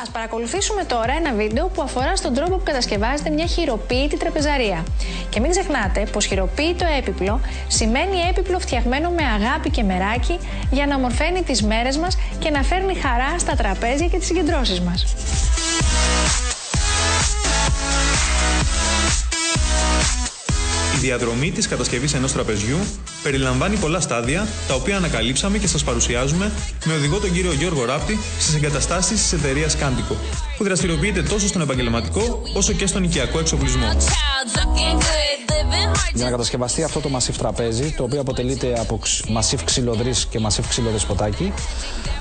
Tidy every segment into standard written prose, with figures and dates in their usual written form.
Ας παρακολουθήσουμε τώρα ένα βίντεο που αφορά στον τρόπο που κατασκευάζεται μια χειροποίητη τραπεζαρία. Και μην ξεχνάτε πως χειροποίητο έπιπλο σημαίνει έπιπλο φτιαγμένο με αγάπη και μεράκι για να ομορφαίνει τις μέρες μας και να φέρνει χαρά στα τραπέζια και τις συγκεντρώσεις μας. Η διαδρομή της κατασκευής ενός τραπεζιού περιλαμβάνει πολλά στάδια, τα οποία ανακαλύψαμε και σας παρουσιάζουμε με οδηγό τον κύριο Γιώργο Ράπτη στις εγκαταστάσεις της εταιρείας Κάντικο, που δραστηριοποιείται τόσο στον επαγγελματικό όσο και στον οικιακό εξοπλισμό. Για να κατασκευαστεί αυτό το μασίφ τραπέζι, το οποίο αποτελείται από μασίφ ξυλοδρύς και μασίφ ξυλοδεσποτάκι,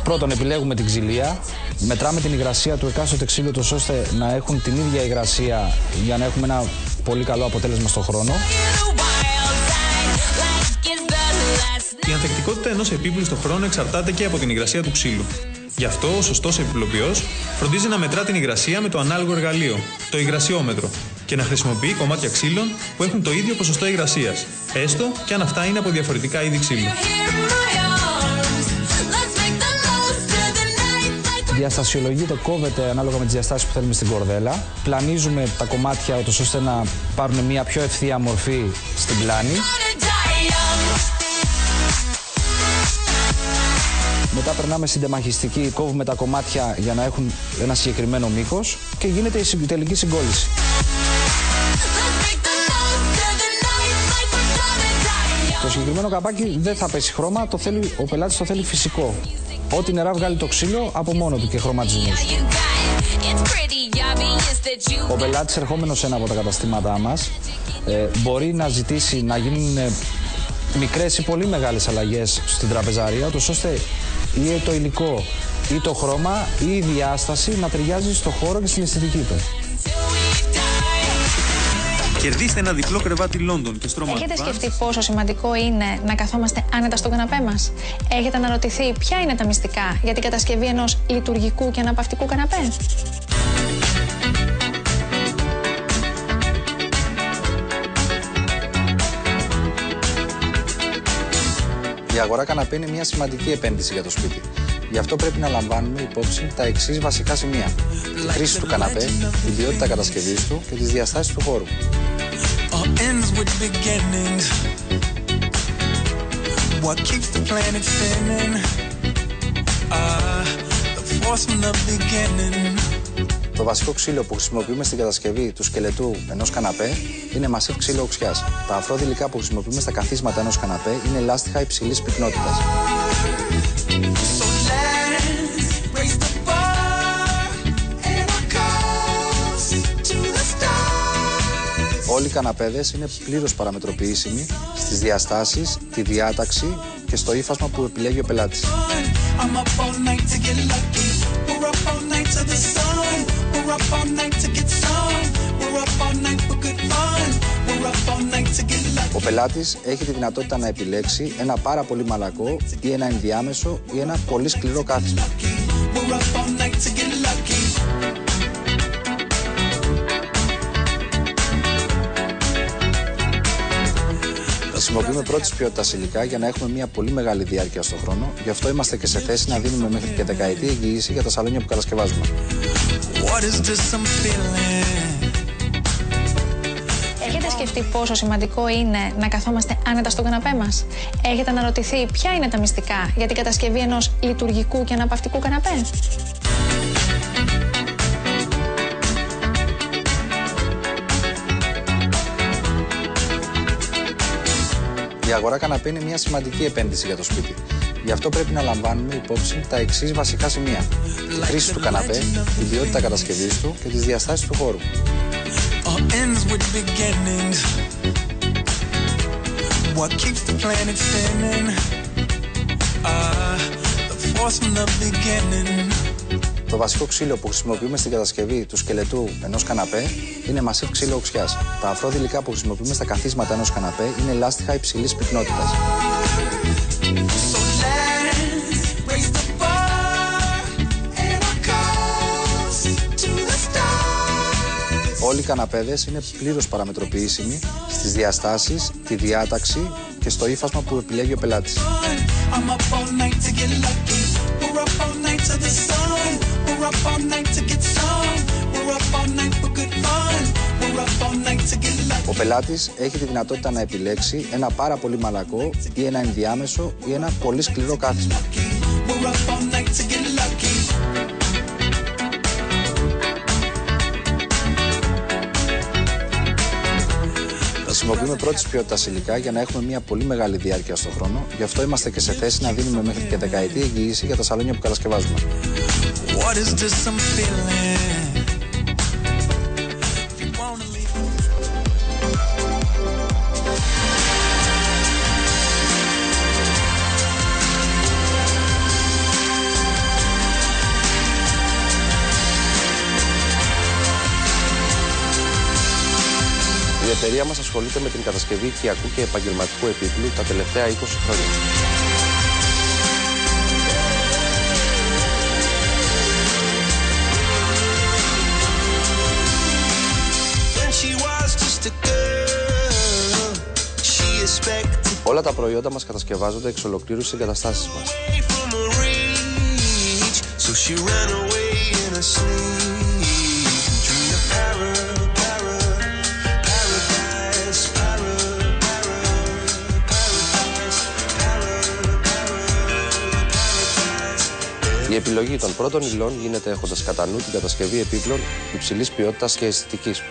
πρώτον επιλέγουμε την ξυλία, μετράμε την υγρασία του εκάστοτε ξύλου, ώστε να έχουν την ίδια υγρασία για να έχουμε ένα πολύ καλό αποτέλεσμα στον χρόνο. Η ανθεκτικότητα ενός επίπλου στον χρόνο εξαρτάται και από την υγρασία του ξύλου. Γι' αυτό ο σωστός επιπλοποιός φροντίζει να μετρά την υγρασία με το ανάλογο εργαλείο, το υγρασιόμετρο, και να χρησιμοποιεί κομμάτια ξύλων που έχουν το ίδιο ποσοστό υγρασίας, έστω και αν αυτά είναι από διαφορετικά είδη ξύλου. Διαστασιολογείται, κόβεται ανάλογα με τις διαστάσεις που θέλουμε στην κορδέλα. Πλανίζουμε τα κομμάτια ώστε να πάρουν μια πιο ευθεία μορφή στην πλάνη. Μετά περνάμε στην τεμαχιστική, κόβουμε τα κομμάτια για να έχουν ένα συγκεκριμένο μήκος και γίνεται η τελική συγκόλληση. Το συγκεκριμένο καπάκι δεν θα πέσει χρώμα, ο πελάτης το θέλει φυσικό. Ό,τι νερά βγάλει το ξύλο από μόνο του και χρωματισμούς. Ο πελάτης ερχόμενος σε ένα από τα καταστήματά μας μπορεί να ζητήσει να γίνουν μικρές ή πολύ μεγάλες αλλαγές στην τραπεζαρία, ώστε ή το υλικό ή το χρώμα ή η διάσταση να ταιριάζει στο χώρο και στην αισθητική του. Κερδίστε ένα διπλό κρεβάτι London και στρώμα. Έχετε σκεφτεί πόσο σημαντικό είναι να καθόμαστε άνετα στον καναπέ μας? Έχετε αναρωτηθεί ποια είναι τα μυστικά για την κατασκευή ενός λειτουργικού και αναπαυτικού καναπέ? Η αγορά καναπέ είναι μια σημαντική επένδυση για το σπίτι. Γι' αυτό πρέπει να λαμβάνουμε υπόψη τα εξής βασικά σημεία: τη χρήση του καναπέ, την ποιότητα κατασκευής του και τις διαστάσεις του χώρου. Το βασικό ξύλο που χρησιμοποιούμε στην κατασκευή του σκελετού ενός καναπέ είναι μασίφ ξύλο οξιάς. Τα αφρόδη υλικά που χρησιμοποιούμε στα καθίσματα ενός καναπέ είναι λάστιχα υψηλής πυκνότητας. Όλοι οι καναπέδες είναι πλήρως παραμετροποιήσιμοι στις διαστάσεις, τη διάταξη και στο ύφασμα που επιλέγει ο πελάτης. Ο πελάτης έχει τη δυνατότητα να επιλέξει ένα πάρα πολύ μαλακό ή ένα ενδιάμεσο ή ένα πολύ σκληρό κάθισμα. Χρησιμοποιούμε πρώτης ποιότητας υλικά για να έχουμε μια πολύ μεγάλη διάρκεια στον χρόνο. Γι' αυτό είμαστε και σε θέση να δίνουμε μέχρι και δεκαετή εγγύηση για τα σαλόνια που κατασκευάζουμε. Έχετε σκεφτεί πόσο σημαντικό είναι να καθόμαστε άνετα στον καναπέ μας? Έχετε αναρωτηθεί ποια είναι τα μυστικά για την κατασκευή ενός λειτουργικού και αναπαυτικού καναπέ? Η αγορά καναπέ είναι μια σημαντική επένδυση για το σπίτι. Γι' αυτό πρέπει να λαμβάνουμε υπόψη τα εξής βασικά σημεία: τη χρήση του καναπέ, την ποιότητα κατασκευής του και τις διαστάσεις του χώρου. Το βασικό ξύλο που χρησιμοποιούμε στην κατασκευή του σκελετού ενός καναπέ είναι μασίφ ξύλο οξιάς. Τα αφρόδη υλικά που χρησιμοποιούμε στα καθίσματα ενός καναπέ είναι λάστιχα υψηλής πυκνότητας. Όλοι οι καναπέδες είναι πλήρως παραμετροποιήσιμοι στις διαστάσεις, τη διάταξη και στο ύφασμα που επιλέγει ο πελάτης. We're up all night to the sun. We're up all night to get some. We're up all night for good fun. We're up all night to get lucky. Ο πελάτης έχει τη δυνατότητα να επιλέξει ένα πάρα πολύ μαλακό ή ένα ενδιάμεσο ή ένα πολύ σκληρό κάθισμα. We're up all night to get lucky. Χρησιμοποιούμε πρώτης ποιότητας υλικά για να έχουμε μια πολύ μεγάλη διάρκεια στον χρόνο. Γι' αυτό είμαστε και σε θέση να δίνουμε μέχρι και δεκαετή εγγύηση για τα σαλόνια που κατασκευάζουμε. What is this I'm feeling? If you wanna leave. Η εταιρεία μας ασχολείται με την κατασκευή οικιακού και επαγγελματικού επίπλου τα τελευταία 20 χρόνια. Όλα τα προϊόντα μας κατασκευάζονται εξ ολοκλήρου στις εγκαταστάσεις μας. Η επιλογή των πρώτων υλών γίνεται έχοντας κατά νου την κατασκευή επίπλων υψηλής ποιότητας και αισθητικής.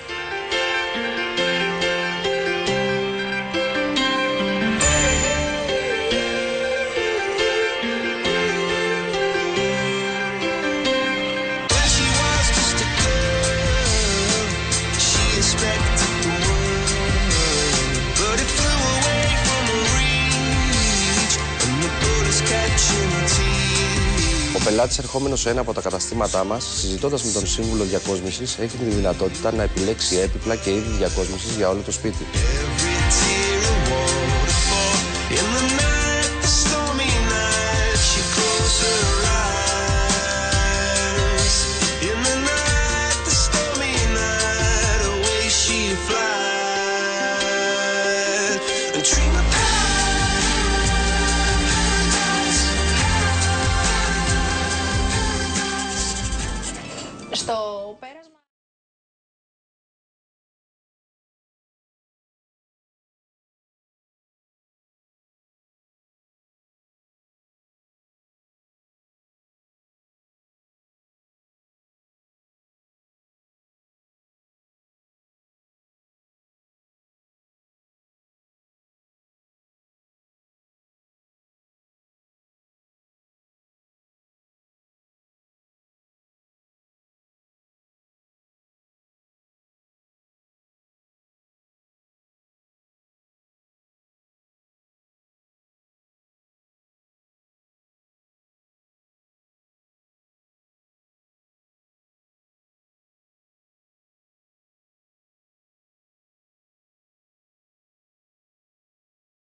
Ο πελάτης ερχόμενος σε ένα από τα καταστήματά μας, συζητώντας με τον σύμβουλο διακόσμησης, έχει τη δυνατότητα να επιλέξει έπιπλα και είδη διακόσμησης για όλο το σπίτι. Dream